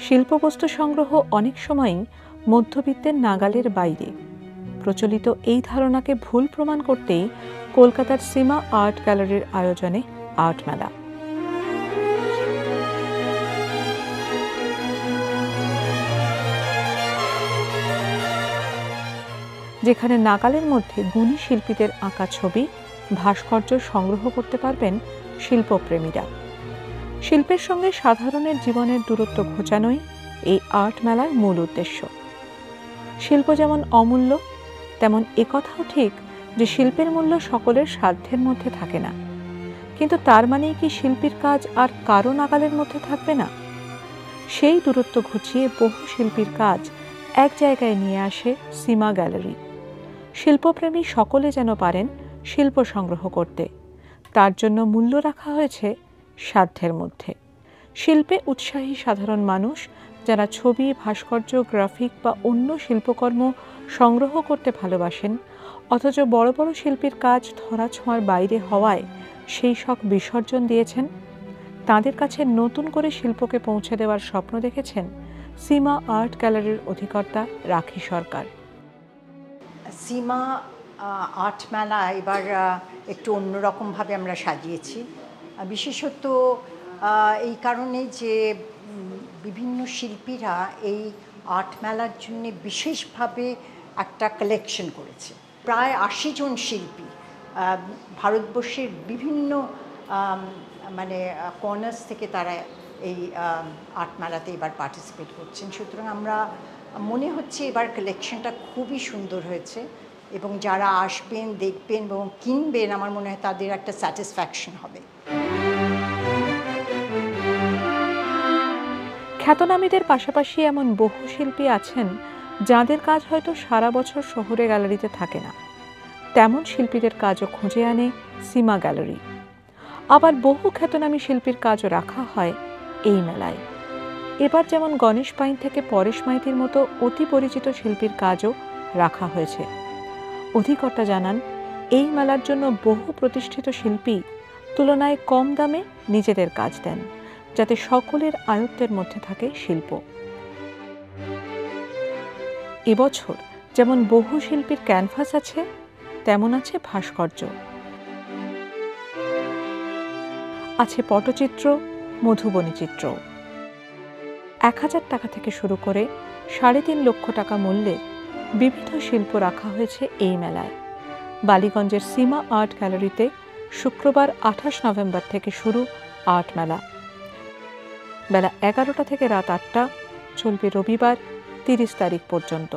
শিল্পবস্তু সংগ্রহ অনেক সময়ই মধ্যবিত্তের নাগালের বাইরে। প্রচলিত এই ধারণাকে ভুল প্রমাণ করতেই কলকাতার সীমা আর্ট গ্যালারির আয়োজনে আর্ট মেলা। যেখানে নাগালের মধ্যে গুণী শিল্পীদের আঁকা ছবি, ভাস্কর্য সংগ্রহ করতে পারবেন শিল্পপ্রেমীরা। শিল্পের সঙ্গে সাধারণের জীবনের দূরত্ব ঘোচানোই এই আর্ট মেলার মূল উদ্দেশ্য। শিল্প যেমন অমূল্য, তেমন একথাও ঠিক যে শিল্পের মূল্য সকলের সাধ্যের মধ্যে থাকে না। কিন্তু তার মানেই কি শিল্পীর কাজ আর কারো নাগালের মধ্যে থাকবে না? সেই দূরত্ব ঘুচিয়ে বহু শিল্পীর কাজ এক জায়গায় নিয়ে আসে সীমা গ্যালারি। শিল্পপ্রেমী সকলে যেন পারেন শিল্প সংগ্রহ করতে, তার জন্য মূল্য রাখা হয়েছে সাধ্যের মধ্যে। শিল্পে উৎসাহী সাধারণ মানুষ যারা ছবি, ভাস্কর্য, গ্রাফিক বা অন্য শিল্পকর্ম সংগ্রহ করতে ভালোবাসেন, অথচ বড় বড় শিল্পীর কাজ ধরাছোঁয়ার বাইরে হওয়ায় সেই শখ বিসর্জন দিয়েছেন, তাদের কাছে নতুন করে শিল্পকে পৌঁছে দেওয়ার স্বপ্ন দেখেছেন সীমা আর্ট গ্যালারির অধিকর্তা রাখি সরকার। সীমা আর্ট মেলা এবার একটু অন্যরকমভাবে আমরা সাজিয়েছি, বিশেষত এই কারণে যে বিভিন্ন শিল্পীরা এই আর্ট মেলার জন্য বিশেষভাবে একটা কালেকশন করেছে। প্রায় ৮০ জন শিল্পী ভারতবর্ষের বিভিন্ন কর্নার্স থেকে তারা এই আর্ট মেলাতে এবার পার্টিসিপেট করছেন। সুতরাং আমরা মনে হচ্ছে এবার কালেকশনটা খুবই সুন্দর হয়েছে এবং যারা আসবেন, দেখবেন এবং কিনবেন, আমার মনে হয় তাদের একটা স্যাটিসফ্যাকশন হবে। খ্যাতনামীদের পাশাপাশি এমন বহু শিল্পী আছেন যাদের কাজ হয়তো সারা বছর শহুরে গ্যালারিতে থাকে না। তেমন শিল্পীদের কাজও খুঁজে আনে সীমা গ্যালারি। আবার বহু খ্যাতনামী শিল্পীর কাজও রাখা হয় এই মেলায়। এবার যেমন গণেশ পাইন থেকে পরেশ মাইতির মতো অতি পরিচিত শিল্পীর কাজও রাখা হয়েছে। অধিকর্তা জানান, এই মেলার জন্য বহু প্রতিষ্ঠিত শিল্পী তুলনায় কম দামে নিজেদের কাজ দেন, যাতে সকলের আয়ত্তের মধ্যে থাকে শিল্প। এবছর যেমন বহু শিল্পীর ক্যানভাস আছে, তেমন আছে ভাস্কর্য, আছে পটচিত্র, মধুবনী চিত্র। ১,০০০ টাকা থেকে শুরু করে ৩.৫ লক্ষ টাকা মূল্যের বিবিধ শিল্প রাখা হয়েছে এই মেলায়। বালিগঞ্জের সীমা আর্ট গ্যালারিতে শুক্রবার ২৮ নভেম্বর থেকে শুরু আর্ট মেলা। বেলা ১১টা থেকে রাত ৮টা, চলবে রবিবার ৩০ তারিখ পর্যন্ত।